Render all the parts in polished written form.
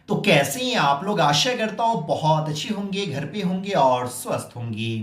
तो कैसे हैं आप लोग। आशा करता हूं बहुत अच्छे होंगे, घर पे होंगे और स्वस्थ होंगे।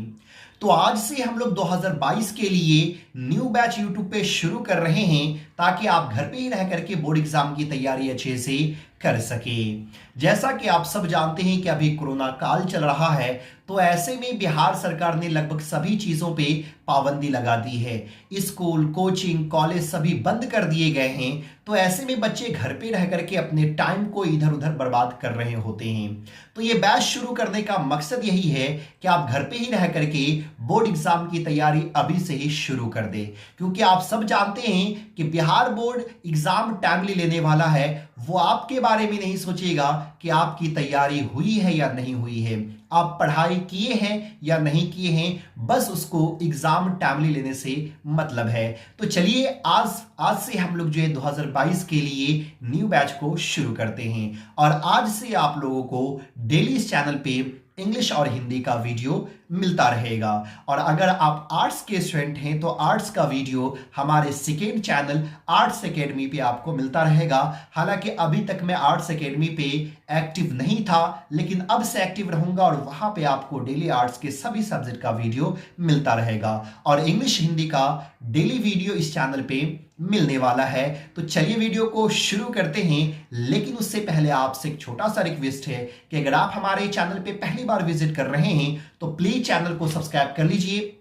तो आज से हम लोग 2022 के लिए न्यू बैच यूट्यूब पे शुरू कर रहे हैं ताकि आप घर पे ही रह करके बोर्ड एग्जाम की तैयारी अच्छे से कर सके। जैसा कि आप सब जानते हैं कि अभी कोरोना काल चल रहा है, तो ऐसे में बिहार सरकार ने लगभग सभी चीजों पे पाबंदी लगा दी है। स्कूल, कोचिंग, कॉलेज सभी बंद कर दिए गए हैं। तो ऐसे में बच्चे घर पे रह करके अपने टाइम को इधर उधर बर्बाद कर रहे होते हैं। तो ये बैच शुरू करने का मकसद यही है कि आप घर पे ही रह करके बोर्ड एग्जाम की तैयारी अभी से ही शुरू कर दे, क्योंकि आप सब जानते हैं कि बिहार बोर्ड एग्जाम टाइमली लेने वाला है। वो आपके बारे में नहीं सोचेगा कि आपकी तैयारी हुई है या नहीं हुई है, आप पढ़ाई किए हैं या नहीं किए हैं, बस उसको एग्जाम टाइमली लेने से मतलब है। तो चलिए आज से हम लोग जो है 2022 के लिए न्यू बैच को शुरू करते हैं। और आज से आप लोगों को डेली इस चैनल पे इंग्लिश और हिंदी का वीडियो मिलता रहेगा। और अगर आप आर्ट्स के स्टूडेंट हैं तो आर्ट्स का वीडियो हमारे सेकेंड चैनल आर्ट्स एकेडमी पे आपको मिलता रहेगा। हालांकि अभी तक मैं आर्ट्स एकेडमी पे एक्टिव नहीं था, लेकिन अब से एक्टिव रहूंगा और वहां पे आपको डेली आर्ट्स के सभी सब्जेक्ट का वीडियो मिलता रहेगा। और इंग्लिश हिंदी का डेली वीडियो इस चैनल पे मिलने वाला है। तो चलिए वीडियो को शुरू करते हैं, लेकिन उससे पहले आपसे एक छोटा सा रिक्वेस्ट है कि अगर आप हमारे चैनल पे पहली बार विजिट कर रहे हैं तो प्लीज चैनल को सब्सक्राइब कर लीजिए।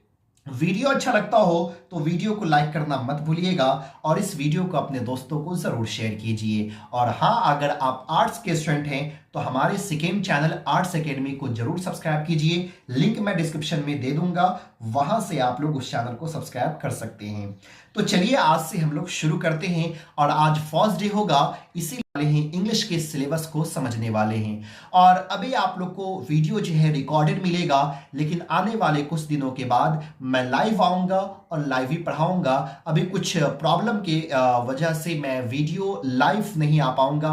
वीडियो अच्छा लगता हो तो वीडियो को लाइक करना मत भूलिएगा और इस वीडियो को अपने दोस्तों को जरूर शेयर कीजिए। और हाँ, अगर आप आर्ट्स के स्टूडेंट हैं तो हमारे सेकेंड चैनल आर्ट्स एकेडमी को जरूर सब्सक्राइब कीजिए। लिंक मैं डिस्क्रिप्शन में दे दूंगा, वहां से आप लोग उस चैनल को सब्सक्राइब कर सकते हैं। तो चलिए आज से हम लोग शुरू करते हैं। और आज फर्स्ट डे होगा, इसी वाले हैं इंग्लिश के सिलेबस को समझने वाले हैं। और अभी आप लोग को वीडियो जो है रिकॉर्डेड मिलेगा, लेकिन आने वाले कुछ दिनों के बाद मैं लाइव आऊंगा और लाइव ही पढ़ाऊंगा। अभी कुछ प्रॉब्लम के वजह से मैं वीडियो लाइव नहीं आ पाऊंगा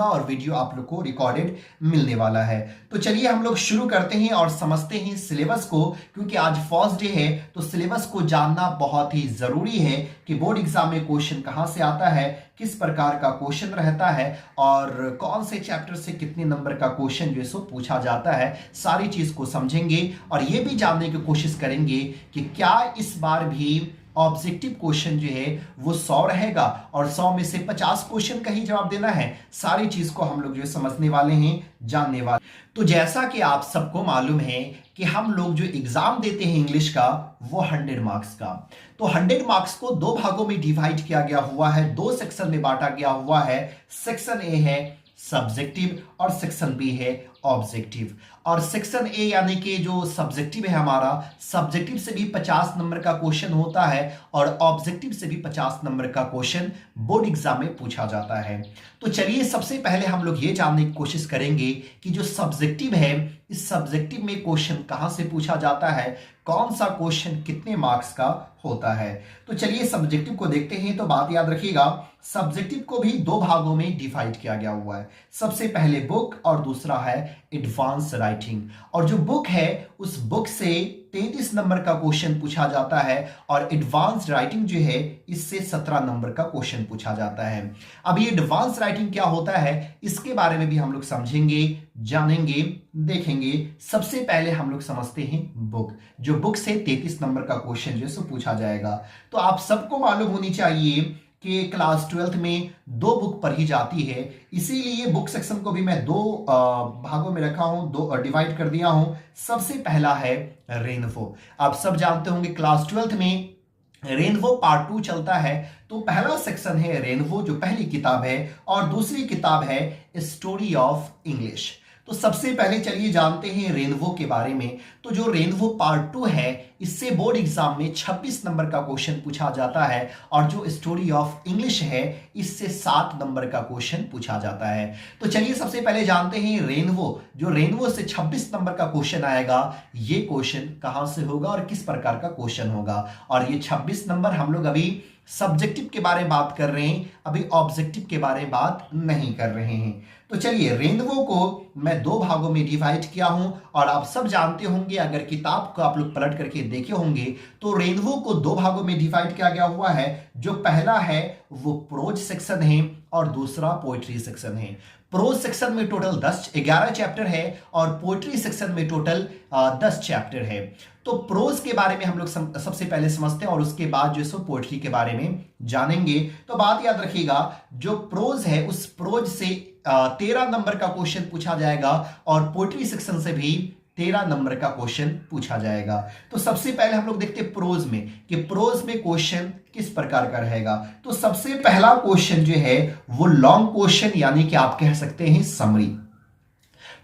और वीडियो आप लोग को रिकॉर्डेड मिलने वाला है। तो चलिए हम लोग शुरू करते हैं और समझते हैं सिलेबस को, क्योंकि आज फर्स्ट डे है तो सिलेबस को जानना बहुत ही जरूरी है कि बोर्ड एग्जाम में क्वेश्चन कहां से आता है, किस प्रकार का क्वेश्चन रहता है और कौन से चैप्टर से कितने नंबर का क्वेश्चन जो है सो पूछा जाता है। सारी चीज को समझेंगे और ये भी जानने की कोशिश करेंगे कि क्या इस बार भी ऑब्जेक्टिव क्वेश्चन जो है वो 100 रहेगा और 100 में से 50 क्वेश्चन का ही जवाब देना है। सारी चीज को हम लोग जो है समझने वाले हैं, जानने वाले। तो जैसा कि आप सबको मालूम है कि हम लोग जो एग्जाम देते हैं इंग्लिश का वो 100 मार्क्स का, तो 100 मार्क्स को दो भागों में डिवाइड किया गया हुआ है, दो सेक्शन में बांटा गया हुआ है। सेक्शन ए है सब्जेक्टिव और सेक्शन बी है ऑब्जेक्टिव। और सेक्शन ए यानी कि जो सब्जेक्टिव है हमारा, सब्जेक्टिव से भी 50 नंबर का क्वेश्चन होता है और ऑब्जेक्टिव से भी 50 नंबर का क्वेश्चन बोर्ड एग्जाम में पूछा जाता है। तो चलिए सबसे पहले हम लोग ये जानने की कोशिश करेंगे कि जो सब्जेक्टिव है, इस सब्जेक्टिव में क्वेश्चन कहां से पूछा जाता है, कौन सा क्वेश्चन कितने मार्क्स का होता है। तो चलिए सब्जेक्टिव को देखते हैं। तो बात याद रखिएगा, सब्जेक्टिव को भी दो भागों में डिवाइड किया गया हुआ है। सबसे पहले बुक और दूसरा है एडवांस राइटिंग। और जो बुक है उस बुक से 33 नंबर का क्वेश्चन पूछा जाता है और एडवांस राइटिंग जो है इससे 17 नंबर का क्वेश्चन पूछा जाता है। अब ये एडवांस राइटिंग क्या होता है इसके बारे में भी हम लोग समझेंगे, जानेंगे, देखेंगे। सबसे पहले हम लोग समझते हैं बुक। जो बुक से 33 नंबर का क्वेश्चन जो है सो पूछा जाएगा। तो आप सबको मालूम होनी चाहिए कि क्लास 12th में दो बुक पढ़ी जाती है, इसीलिए बुक सेक्शन को भी मैं दो भागों में रखा हूं, दो डिवाइड कर दिया हूं। सबसे पहला है रेनबो। आप सब जानते होंगे क्लास 12th में रेनबो पार्ट 2 चलता है। तो पहला सेक्शन है रेनबो जो पहली किताब है और दूसरी किताब है स्टोरी ऑफ इंग्लिश। तो सबसे पहले चलिए जानते हैं रेनबो के बारे में। तो जो रेनबो पार्ट 2 है इससे बोर्ड एग्जाम में 26 नंबर का क्वेश्चन पूछा जाता है और जो स्टोरी ऑफ इंग्लिश है इससे 7 नंबर का क्वेश्चन पूछा जाता है। तो चलिए सबसे पहले जानते हैं रेनबो। जो रेनबो से 26 नंबर का क्वेश्चन आएगा, ये क्वेश्चन कहां से होगा और किस प्रकार का क्वेश्चन होगा। और ये 26 नंबर हम लोग अभी सब्जेक्टिव के बारे में बात कर रहे हैं, अभी ऑब्जेक्टिव के बारे में बात नहीं कर रहे हैं। तो चलिए रेनबो को मैं दो भागों में डिवाइड किया हूं और आप सब जानते होंगे, अगर किताब को आप लोग पलट करके देखे होंगे तो रेनबो को दो भागों में डिवाइड किया गया हुआ है। जो पहला है वो प्रोज सेक्शन है और दूसरा पोइट्री सेक्शन है। प्रोज सेक्शन में टोटल 11 चैप्टर है और पोइट्री सेक्शन में टोटल 10 चैप्टर है। तो प्रोज के बारे में हम लोग सबसे पहले समझते हैं और उसके बाद जो सो पोइट्री के बारे में जानेंगे। तो बात याद रखिएगा, जो प्रोज है उस प्रोज से 13 नंबर का क्वेश्चन पूछा जाएगा और पोइट्री सेक्शन से भी 13 नंबर का क्वेश्चन पूछा जाएगा। तो सबसे पहले हम लोग देखते हैं प्रोज में कि प्रोज में क्वेश्चन किस प्रकार का रहेगा। तो सबसे पहला क्वेश्चन जो है वो लॉन्ग क्वेश्चन यानी कि आप कह सकते हैं समरी।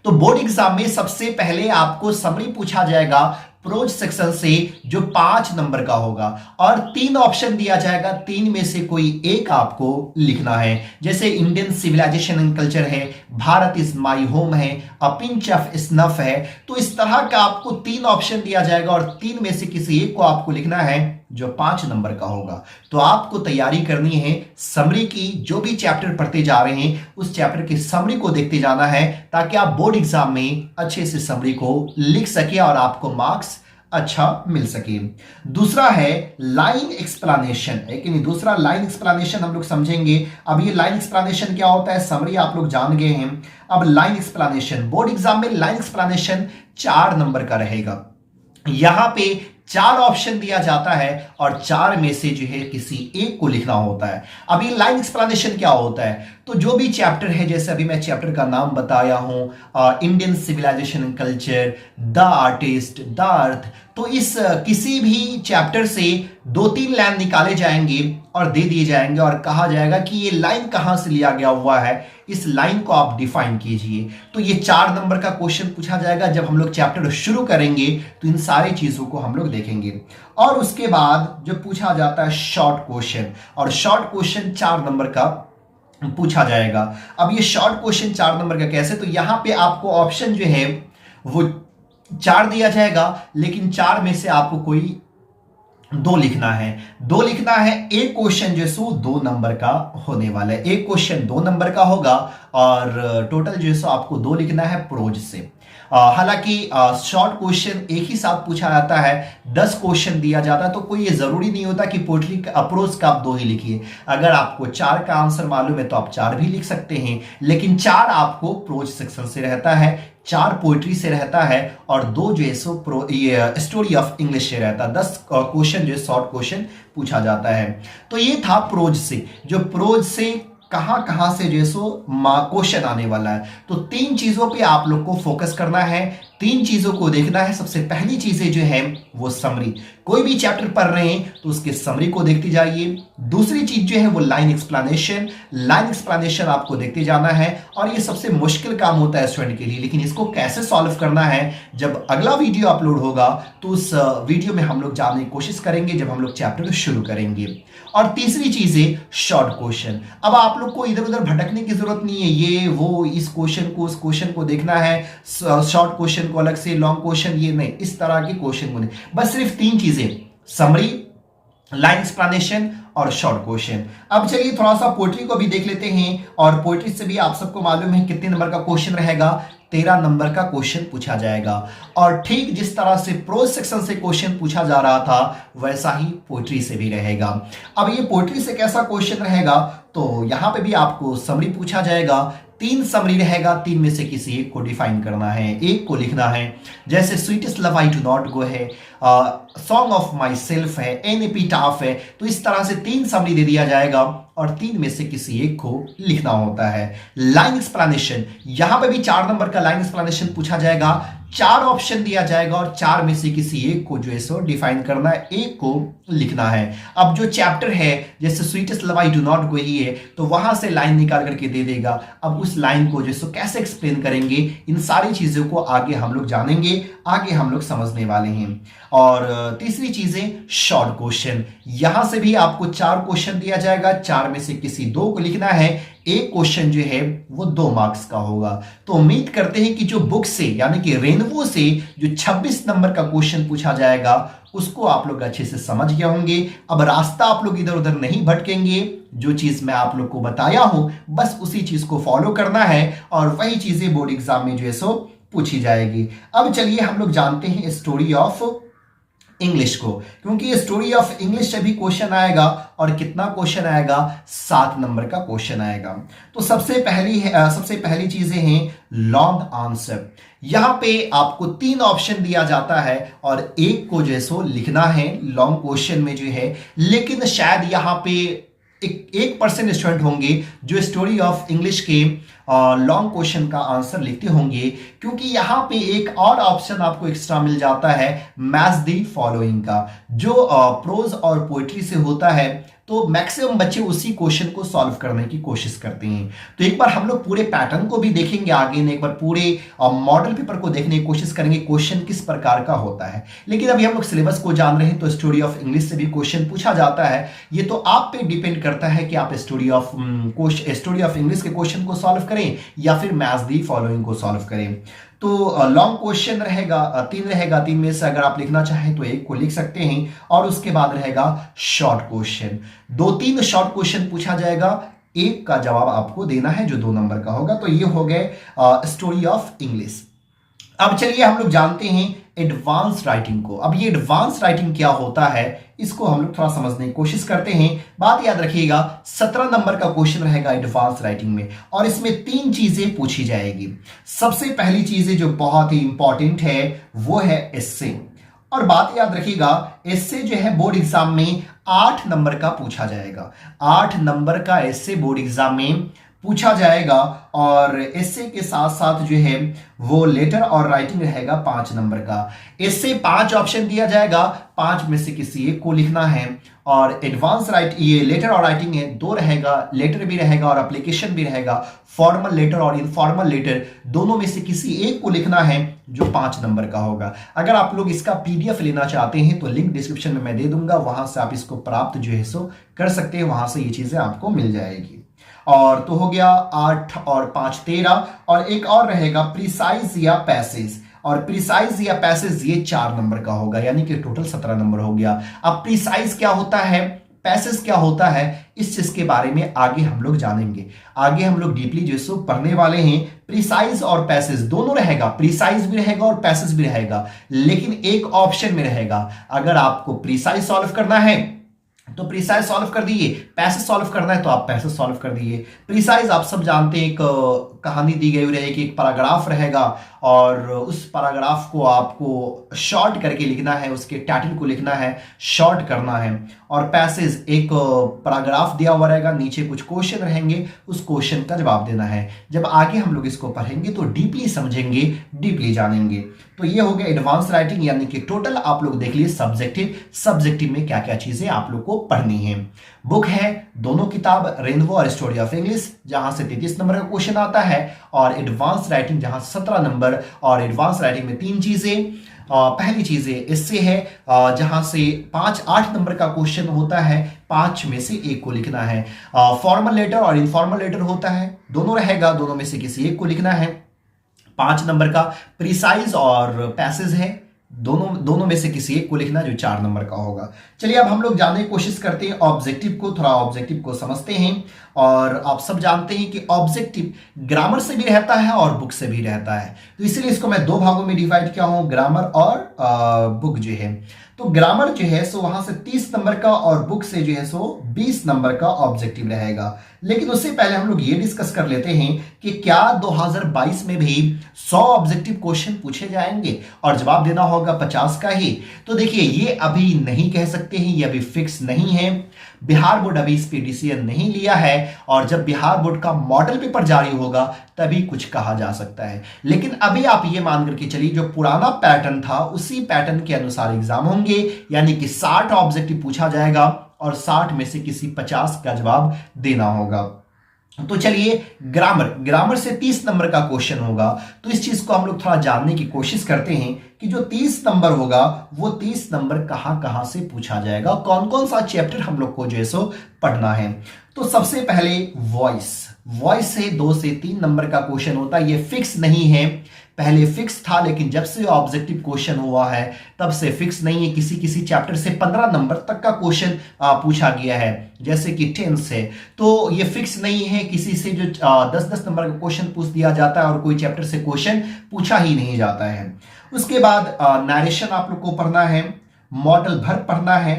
तो बोर्ड एग्जाम में सबसे पहले आपको समरी पूछा जाएगा प्रोज सेक्शन से, जो 5 नंबर का होगा और 3 ऑप्शन दिया जाएगा, 3 में से कोई एक आपको लिखना है। जैसे इंडियन सिविलाइजेशन एंड कल्चर है, भारत इज माई होम है, अ पिंच ऑफ स्नफ है। तो इस तरह का आपको 3 ऑप्शन दिया जाएगा और 3 में से किसी एक को आपको लिखना है जो 5 नंबर का होगा। तो आपको तैयारी करनी है समरी की, जो भी चैप्टर पढ़ते जा रहे हैं उस चैप्टर की समरी को देखते जाना है ताकि आप बोर्ड एग्जाम में अच्छे से समरी को लिख सके और आपको मार्क्स अच्छा मिल सके। दूसरा है लाइन एक्सप्लेनेशन, है कि नहीं। दूसरा लाइन एक्सप्लेनेशन हम लोग समझेंगे। अब ये लाइन एक्सप्लेनेशन क्या होता है, समरी आप लोग जान गए हैं। अब लाइन एक्सप्लेनेशन, बोर्ड एग्जाम में लाइन एक्सप्लेनेशन 4 नंबर का रहेगा। यहां पे 4 ऑप्शन दिया जाता है और 4 में से जो है किसी एक को लिखना होता है। अब ये लाइन एक्सप्लेनेशन क्या होता है, तो जो भी चैप्टर है, जैसे अभी मैं चैप्टर का नाम बताया हूं, Indian civilisation and culture, the artist, the earth, तो इस किसी भी चैप्टर से 2-3 लाइन निकाले जाएंगे और दे दिए जाएंगे और कहा जाएगा कि ये लाइन कहां से लिया गया हुआ है, इस लाइन को आप डिफाइन कीजिए। तो ये 4 नंबर का क्वेश्चन पूछा जाएगा। जब हम लोग चैप्टर शुरू करेंगे तो इन सारी चीजों को हम लोग देखेंगे। और उसके बाद जो पूछा जाता है शॉर्ट क्वेश्चन, और शॉर्ट क्वेश्चन 4 नंबर का पूछा जाएगा। अब ये शॉर्ट क्वेश्चन 4 नंबर का कैसे, तो यहां पे आपको ऑप्शन जो है वो 4 दिया जाएगा, लेकिन 4 में से आपको कोई 2 लिखना है। 2 लिखना है। एक क्वेश्चन जो सो 2 नंबर का होने वाला है, एक क्वेश्चन 2 नंबर का होगा और टोटल जो सो आपको 2 लिखना है प्रोज से। हालांकि शॉर्ट क्वेश्चन एक ही साथ पूछा जाता है, 10 क्वेश्चन दिया जाता है, तो कोई ये जरूरी नहीं होता कि पोइट्री प्रोज का आप 2 ही लिखिए। अगर आपको 4 का आंसर मालूम है तो आप 4 भी लिख सकते हैं, लेकिन 4 आपको प्रोज सेक्शन से रहता है, 4 पोइट्री से रहता है और 2 जो है सो स्टोरी ऑफ इंग्लिश से रहता है। 10 क्वेश्चन जो है शॉर्ट क्वेश्चन पूछा जाता है। तो ये था प्रोज से, जो प्रोज से कहां कहां से जो है सो क्वेश्चन आने वाला है। तो 3 चीजों पे आप लोग को फोकस करना है, 3 चीजों को देखना है। सबसे पहली चीजें जो है वो समरी, कोई भी चैप्टर पढ़ रहे हैं तो उसके समरी को देखते जाइए। दूसरी चीज जो है वो लाइन एक्सप्लेनेशन, लाइन एक्सप्लेनेशन आपको देखते जाना है और ये सबसे मुश्किल काम होता है स्टूडेंट के लिए, लेकिन इसको कैसे सॉल्व करना है जब अगला वीडियो अपलोड होगा तो उस वीडियो में हम लोग जानने की कोशिश करेंगे जब हम लोग चैप्टर शुरू करेंगे। और तीसरी चीज है शॉर्ट क्वेश्चन। अब आप लोग को इधर उधर भटकने की जरूरत नहीं है, ये वो इस क्वेश्चन को उस क्वेश्चन को देखना है, शॉर्ट क्वेश्चन को अलग से, लॉन्ग क्वेश्चन ये नहीं, इस तरह के क्वेश्चन को नहीं। बस सिर्फ 3 चीजें, समरी, लाइन एक्सप्लेनेशन और शॉर्ट क्वेश्चन। अब चलिए थोड़ा सा पोइट्री को भी देख लेते हैं और पोइट्री से भी आप सबको मालूम है कितने नंबर का क्वेश्चन रहेगा, 13 नंबर का क्वेश्चन पूछा जाएगा। और ठीक जिस तरह से प्रोज सेक्शन से क्वेश्चन पूछा जा रहा था वैसा ही पोइट्री से भी रहेगा। अब ये पोइट्री से कैसा क्वेश्चन रहेगा, तो यहां पे भी आपको समरी पूछा जाएगा, 3 समरी रहेगा, 3 में से किसी एक को डिफाइन करना है, एक को लिखना है। जैसे sweetest love I do not गो है, सॉन्ग ऑफ माई सेल्फ है, एन एपिटाफ है। तो इस तरह से 3 समरी दे दिया जाएगा और 3 में से किसी एक को लिखना होता है। लाइन एक्सप्लेनेशन, यहां पे भी 4 नंबर का लाइन एक्सप्लेनेशन पूछा जाएगा, 4 ऑप्शन दिया जाएगा और 4 में से किसी एक को जो है सो डिफाइन करना है, एक को लिखना है। अब जो चैप्टर है जैसे sweetest love I do not go ही है तो वहां से लाइन निकाल करके दे देगा। अब उस लाइन को जो है सो कैसे एक्सप्लेन करेंगे, इन सारी चीजों को आगे हम लोग जानेंगे, आगे हम लोग समझने वाले हैं। और तीसरी चीजें शॉर्ट क्वेश्चन, यहां से भी आपको 4 क्वेश्चन दिया जाएगा, 4 में से किसी 2 को लिखना है, एक क्वेश्चन जो है वो 2 मार्क्स का होगा। तो उम्मीद करते हैं कि जो बुक से यानी कि रेनबो से जो 26 नंबर का क्वेश्चन पूछा जाएगा उसको आप लोग अच्छे से समझ गए होंगे। अब रास्ता आप लोग इधर उधर नहीं भटकेंगे, जो चीज मैं आप लोग को बताया हूं बस उसी चीज को फॉलो करना है और वही चीजें बोर्ड एग्जाम में जो है सो पूछी जाएगी। अब चलिए हम लोग जानते हैं स्टोरी ऑफ इंग्लिश को, क्योंकि स्टोरी ऑफ इंग्लिश से भी क्वेश्चन आएगा और कितना क्वेश्चन आएगा, 7 नंबर का क्वेश्चन आएगा। तो सबसे पहली चीजें हैं लॉन्ग आंसर। यहां पे आपको 3 ऑप्शन दिया जाता है और एक को जो है सो लिखना है लॉन्ग क्वेश्चन में जो है, लेकिन शायद यहां पे 1% स्टूडेंट होंगे जो स्टोरी ऑफ इंग्लिश के लॉन्ग क्वेश्चन का आंसर लिखते होंगे, क्योंकि यहां पे एक और ऑप्शन आपको एक्स्ट्रा मिल जाता है मैच द फॉलोइंग का, जो प्रोज और पोएट्री से होता है। तो मैक्सिमम बच्चे उसी क्वेश्चन को सॉल्व करने की कोशिश करते हैं। तो एक बार हम लोग पूरे पैटर्न को भी देखेंगे आगे, एक बार पूरे मॉडल पेपर को देखने की कोशिश करेंगे क्वेश्चन किस प्रकार का होता है। लेकिन अभी हम लोग सिलेबस को जान रहे हैं, तो स्टोरी ऑफ इंग्लिश से भी क्वेश्चन पूछा जाता है। ये तो आप पे डिपेंड करता है कि आप स्टोरी ऑफ इंग्लिश के क्वेश्चन को सॉल्व करें या फिर मैच द फॉलोइंग को सॉल्व करें। तो लॉन्ग क्वेश्चन रहेगा 3 में से अगर आप लिखना चाहें तो एक को लिख सकते हैं, और उसके बाद रहेगा शॉर्ट क्वेश्चन। 2-3 शॉर्ट क्वेश्चन पूछा जाएगा, एक का जवाब आपको देना है जो 2 नंबर का होगा। तो ये हो गए स्टोरी ऑफ इंग्लिश। अब चलिए हम लोग जानते हैं एडवांस राइटिंग को। अब ये एडवांस राइटिंग क्या होता है, इसको हम लोग थोड़ा समझने की कोशिश करते हैं। बात याद रखिएगा, 17 नंबर का क्वेश्चन रहेगा एडवांस राइटिंग में, और इसमें 3 चीजें पूछी जाएगी। सबसे पहली चीजें जो बहुत ही इंपॉर्टेंट है वो है एस्से। और बात याद रखिएगा, एस्से जो है बोर्ड एग्जाम में 8 नंबर का पूछा जाएगा। 8 नंबर का एस्से बोर्ड एग्जाम में पूछा जाएगा, और एस्से के साथ साथ जो है वो लेटर और राइटिंग रहेगा 5 नंबर का। इससे 5 ऑप्शन दिया जाएगा, 5 में से किसी एक को लिखना है। और एडवांस ये लेटर और राइटिंग है, 2 रहेगा, लेटर भी रहेगा और एप्लीकेशन भी रहेगा। फॉर्मल लेटर और इनफॉर्मल लेटर दोनों में से किसी एक को लिखना है जो 5 नंबर का होगा। अगर आप लोग इसका पीडीएफ लेना चाहते हैं तो लिंक डिस्क्रिप्शन में मैं दे दूंगा, वहां से आप इसको प्राप्त जो है सो कर सकते हैं, वहां से ये चीजें आपको मिल जाएगी। और तो हो गया 8 और 5 13, और एक और रहेगा प्रिसाइज या पैसेज। और प्रिसाइज या पैसेज ये 4 नंबर का होगा, यानी कि टोटल 17 नंबर हो गया। अब प्रिसाइज क्या होता है, पैसेज क्या होता है, इस चीज के बारे में आगे हम लोग जानेंगे। आगे हम लोग डीपली जो सो पढ़ने वाले हैं। प्रिसाइज और पैसेज दोनों रहेगा, प्रिसाइज भी रहेगा और पैसेज भी रहेगा, लेकिन एक ऑप्शन में रहेगा। अगर आपको प्रिसाइज सॉल्व करना है तो प्रिसाइज सॉल्व कर दिए, पैसेज सॉल्व करना है तो आप पैसेज सॉल्व कर दिए। प्रिसाइज आप सब जानते हैं, एक कहानी दी गई रहेगी, एक पैराग्राफ रहेगा, और उस पैराग्राफ को आपको शॉर्ट करके लिखना है, उसके टाइटल को लिखना है, शॉर्ट करना है। और पैसेज एक पैराग्राफ दिया हुआ रहेगा, नीचे कुछ क्वेश्चन रहेंगे, उस क्वेश्चन का जवाब देना है। जब आगे हम लोग इसको पढ़ेंगे तो डीपली समझेंगे, डीपली जानेंगे। तो ये हो गया एडवांस राइटिंग, यानी कि टोटल आप लोग देख लीजिए सब्जेक्टिव में क्या क्या चीजें आप लोग को पढ़नी है। बुक है दोनों किताब, रेनबो और स्टोरी ऑफ इंग्लिश, जहां से 33 नंबर का क्वेश्चन आता है, और एडवांस राइटिंग जहां 17 नंबर। और एडवांस राइटिंग में 3 चीजें, पहली चीजें इससे है जहां से 8 नंबर का क्वेश्चन होता है, 5 में से एक को लिखना है। फॉर्मल लेटर और इनफॉर्मल लेटर होता है, दोनों रहेगा, दोनों में से किसी एक को लिखना है। 5 नंबर का प्रिसाइज और पैसेज है, दोनों में से किसी एक को लिखना जो 4 नंबर का होगा। चलिए अब हम लोग जानने की कोशिश करते हैं ऑब्जेक्टिव को, थोड़ा ऑब्जेक्टिव को समझते हैं। और आप सब जानते हैं कि ऑब्जेक्टिव ग्रामर से भी रहता है और बुक से भी रहता है, तो इसीलिए इसको मैं 2 भागों में डिवाइड किया हूं, ग्रामर और बुक जो है। तो ग्रामर जो है सो वहां से 30 नंबर का, और बुक से जो है सो 20 नंबर का ऑब्जेक्टिव रहेगा। लेकिन उससे पहले हम लोग ये डिस्कस कर लेते हैं कि क्या 2022 में भी 100 ऑब्जेक्टिव क्वेश्चन पूछे जाएंगे और जवाब देना होगा 50 का ही। तो देखिए ये अभी नहीं कह सकते हैं, ये अभी फिक्स नहीं है। बिहार बोर्ड अभी इस पे डिसीजन नहीं लिया है, और जब बिहार बोर्ड का मॉडल पेपर जारी होगा तभी कुछ कहा जा सकता है। लेकिन अभी आप ये मान करके चलिए जो पुराना पैटर्न था उसी पैटर्न के अनुसार एग्जाम होंगे, यानी कि 60 ऑब्जेक्टिव पूछा जाएगा और 60 में से किसी 50 का जवाब देना होगा। तो चलिए ग्रामर से 30 नंबर का क्वेश्चन होगा, तो इस चीज को हम लोग थोड़ा जानने की कोशिश करते हैं कि जो 30 नंबर होगा वो 30 नंबर कहां से पूछा जाएगा, कौन कौन सा चैप्टर हम लोग को जो है सो पढ़ना है। तो सबसे पहले वॉइस से 2 से 3 नंबर का क्वेश्चन होता है। ये फिक्स नहीं है, पहले फिक्स था लेकिन जब से ऑब्जेक्टिव क्वेश्चन हुआ है तब से फिक्स नहीं है। किसी चैप्टर से 15 नंबर तक का क्वेश्चन पूछा गया है, जैसे कि टेंस है, तो ये फिक्स नहीं है। किसी से जो 10-10 नंबर का क्वेश्चन पूछ दिया जाता है और कोई चैप्टर से क्वेश्चन पूछा ही नहीं जाता है। उसके बाद नरेशन आप लोग को पढ़ना है, मॉडल भर पढ़ना है,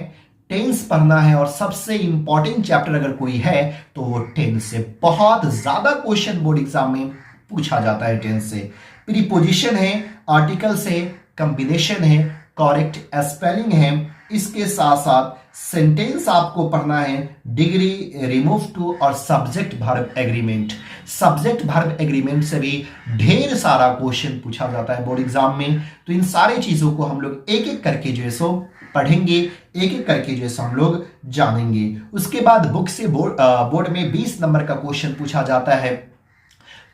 टेंस पढ़ना है, और सबसे इंपॉर्टेंट चैप्टर अगर कोई है तो वो टेंस से। बहुत ज्यादा क्वेश्चन बोर्ड एग्जाम में पूछा जाता है टेंस से। प्रीपोजिशन है, आर्टिकल्स है, कंबिनेशन है, करेक्ट स्पेलिंग है, इसके साथ साथ सेंटेंस आपको पढ़ना है, डिग्री, रिमूव टू और subject verb agreement. Subject verb agreement से भी ढेर सारा क्वेश्चन पूछा जाता है बोर्ड एग्जाम में। तो इन सारी चीजों को हम लोग एक एक करके जो है सो पढ़ेंगे, एक एक करके जो है सो हम लोग जानेंगे। उसके बाद बुक से बोर्ड में 20 नंबर का क्वेश्चन पूछा जाता है।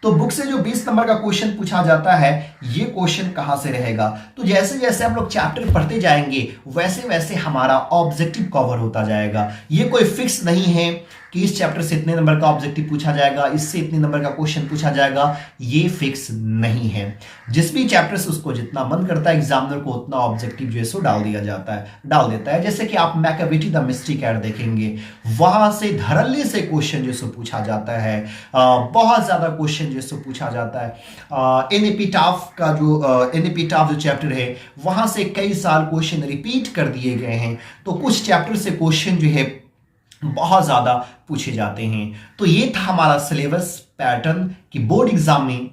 तो बुक से जो 20 नंबर का क्वेश्चन पूछा जाता है, ये क्वेश्चन कहां से रहेगा? तो जैसे जैसे हम लोग चैप्टर पढ़ते जाएंगे वैसे वैसे हमारा ऑब्जेक्टिव कवर होता जाएगा। ये कोई फिक्स नहीं है कि इस चैप्टर से इतने नंबर का ऑब्जेक्टिव पूछा जाएगा, इससे इतने नंबर का क्वेश्चन पूछा जाएगा, ये फिक्स नहीं है। जिस भी चैप्टर से उसको जितना मन करता है एग्जामिनर को उतना ऑब्जेक्टिव जो है सो डाल देता है। जैसे कि आप मैकियावेली द मिस्ट्री कैट देखेंगे, वहां से धड़ल्ले से क्वेश्चन जो सो पूछा जाता है, बहुत ज्यादा क्वेश्चन जो सो पूछा जाता है। एनेपिटाफ जो चैप्टर है वहां से कई साल क्वेश्चन रिपीट कर दिए गए हैं। तो कुछ चैप्टर से क्वेश्चन जो है बहुत ज्यादा पूछे जाते हैं। तो ये था हमारा सिलेबस पैटर्न कि बोर्ड एग्जाम में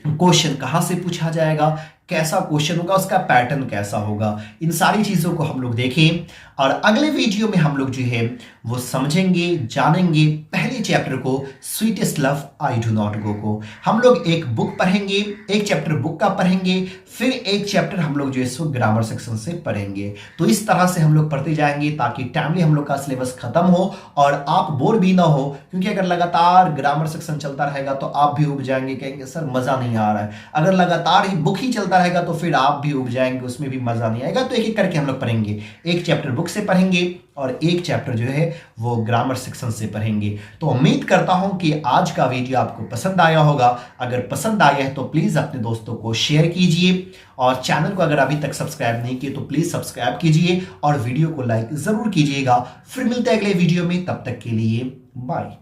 क्वेश्चन कहां से पूछा जाएगा, कैसा क्वेश्चन होगा, उसका पैटर्न कैसा होगा। इन सारी चीजों को हम लोग देखें और अगले वीडियो में हम लोग जो है वो समझेंगे, जानेंगे पहले चैप्टर को, sweetest love I do not गो को। हम लोग एक बुक पढ़ेंगे, एक चैप्टर बुक का पढ़ेंगे, फिर एक चैप्टर हम लोग जो है सो ग्रामर सेक्शन से पढ़ेंगे। तो इस तरह से हम लोग पढ़ते जाएंगे ताकि टाइमली हम लोग का सिलेबस खत्म हो और आप बोर भी ना हो। क्योंकि अगर लगातार ग्रामर सेक्शन चलता रहेगा तो आप भी उब जाएंगे, कहेंगे सर मजा नहीं आ रहा है। अगर लगातार ही बुक ही चलता रहेगा तो फिर आप भी उब जाएंगे, उसमें भी मजा नहीं आएगा। तो एक एक करके हम लोग पढ़ेंगे, एक चैप्टर बुक से पढ़ेंगे और एक चैप्टर जो है वो ग्रामर सेक्शन से पढ़ेंगे। तो उम्मीद करता हूं कि आज का वीडियो आपको पसंद आया होगा। अगर पसंद आया है तो प्लीज अपने दोस्तों को शेयर कीजिए और चैनल को अगर अभी तक सब्सक्राइब नहीं किए तो प्लीज सब्सक्राइब कीजिए और वीडियो को लाइक जरूर कीजिएगा। फिर मिलते हैं अगले वीडियो में, तब तक के लिए बाय।